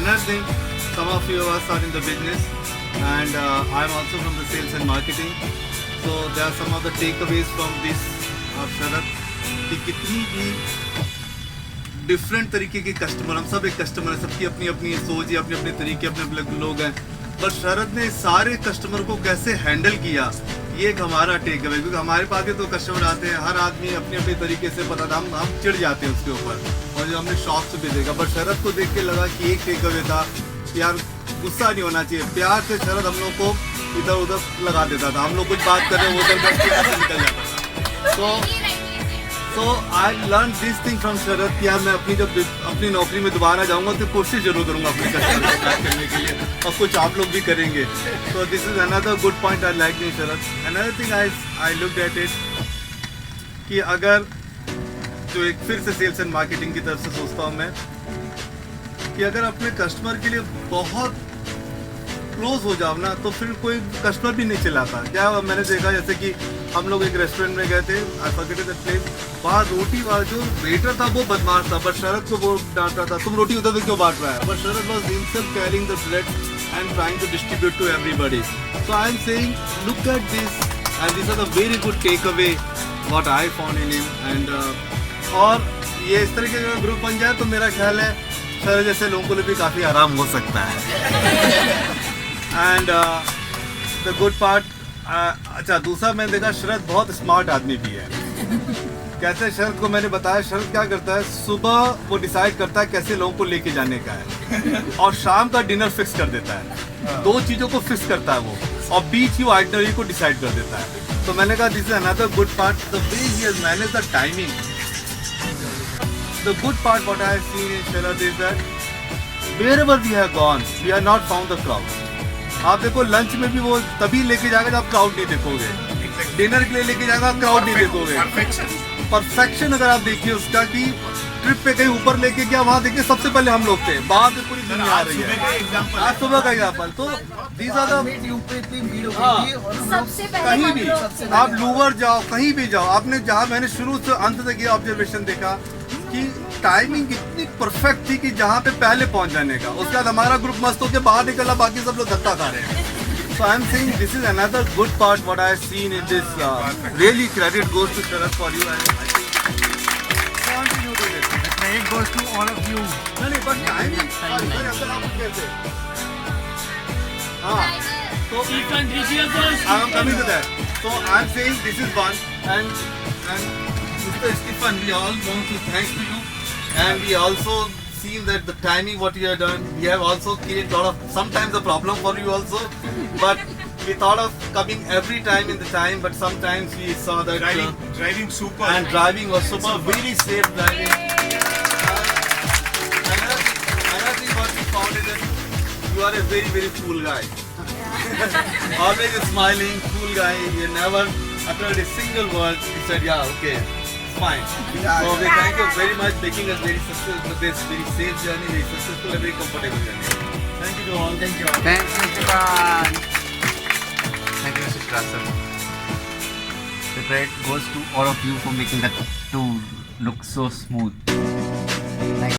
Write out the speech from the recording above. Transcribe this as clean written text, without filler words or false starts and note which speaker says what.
Speaker 1: another thing, some of you are in the business, and I'm also from the sales and marketing. So there are some of the takeaways from this शरद कि कितनी भी different तरीके के customer, हम सब एक customer है, सबकी अपनी अपनी सोच है, अपने अपने तरीके, अपने अपने लोग हैं, पर शरद ने सारे कस्टमर को कैसे हैंडल किया, ये एक हमारा टेक अवे। क्योंकि हमारे पास भी तो कस्टमर आते हैं, हर आदमी अपने अपने तरीके से पता था, हम चिढ़ जाते हैं उसके ऊपर, और जो हमने शॉप से भी देखा। पर शरद को देख के लगा कि एक टेक अवे था, यार गुस्सा नहीं होना चाहिए, प्यार से शरद हम लोग को इधर उधर लगा देता था, हम लोग कुछ बात कर रहे हैं उधर बैठ के ऐसे निकल जाता था। तो I learn this thing from Sharad कि यार मैं अपनी नौकरी में दोबारा जाऊंगा तो कोशिश जरूर करूंगा अपने कस्टमर को ट्रैक करने के लिए, और कुछ आप लोग भी करेंगे। तो this is another good point I like in Sharad. Another thing I looked at it कि अगर जो एक फिर से सेल्स एंड मार्केटिंग की तरफ से सोचता हूँ मैं कि अगर अपने कस्टमर के लिए बहुत क्लोज हो जाओ ना तो फिर कोई कस्टमर भी नहीं चिल्लाता। क्या मैंने देखा, जैसे कि हम लोग एक रेस्टोरेंट में गए थे, आई फॉरगेट दैट प्लेस, वहाँ रोटी वाला जो वेटर था वो बदमाश था, बट शरद को वो डांट रहा था, तुम रोटी उधर से क्यों बांट रहा है, but Sharad was himself carrying the bread and trying to distribute to everybody. So I am saying look at this and this are the very good takeaway what I found in him. And और ये इस तरीके का group बन जाए तो मेरा ख्याल है शरद जैसे लोगों को भी काफ़ी आराम हो सकता है। एंड द गुड पार्ट, अच्छा दूसरा मैंने देखा शरद बहुत स्मार्ट आदमी भी है। कैसे शरद को मैंने बताया, शरद क्या करता है, सुबह वो डिसाइड करता है कैसे लोगों को लेके जाने का है, और शाम का डिनर फिक्स कर देता है। दो चीज़ों को फिक्स करता है वो, और बीच की आइटनरी को डिसाइड कर देता है। तो मैंने कहा this is another good part, the way he has manage the timing. The good part what I have seen in Sharad is that wherever we have gone, we have not found the crowd. आप देखो lunch में भी वो तभी लेके जाएगा जब आप क्राउड नहीं देखोगे, डिनर के लिए लेके जाएगा क्राउड नहीं देखोगे। परफेक्शन अगर आप देखिए उसका कि ट्रिप पे कहीं ऊपर लेके गया, वहाँ देखिए सबसे पहले हम लोग थे, बाहर से पूरी दुनिया आ रही है। आज सुबह का एग्जाम्पल, तो दीज आर द कहीं भी आप लूवर जाओ, कहीं भी जाओ, आपने जहाँ मैंने शुरू से अंत तक ये ऑब्जर्वेशन देखा कि टाइमिंग इतनी परफेक्ट थी कि जहाँ पे पहले पहुँच जाने का, उसके बाद हमारा ग्रुप मस्त होकर बाहर निकला, बाकी सब लोग धक्का खा रहे हैं। So I am saying this is another good part what I have seen in this. Really credit goes to Sharad for you, and I think continue to it.
Speaker 2: Credit goes to all of you.
Speaker 1: नहीं but timing. हाँ, so I am coming to that. So I am saying this is one, and Mr. Stephen, we all want to thank to you, and we also seen that the timing what you have done, we have also created a lot of sometimes a problem for you also, but we thought of coming every time in the time, but sometimes we saw that
Speaker 2: Driving super.
Speaker 1: and driving was super, very safe driving. Another thing what we found is that you are a very cool guy. Always a smiling, cool guy. You never uttered a single word. You said, yeah, okay, fine. So we thank you very much, making us very successful, this very safe journey, very successful and very comfortable journey. Thank you to all. Thank you all.
Speaker 3: Thanks, Mr. Khan. Thank you, Mr. Strasser. The credit goes to all of you for making that tour look so smooth. Thank you.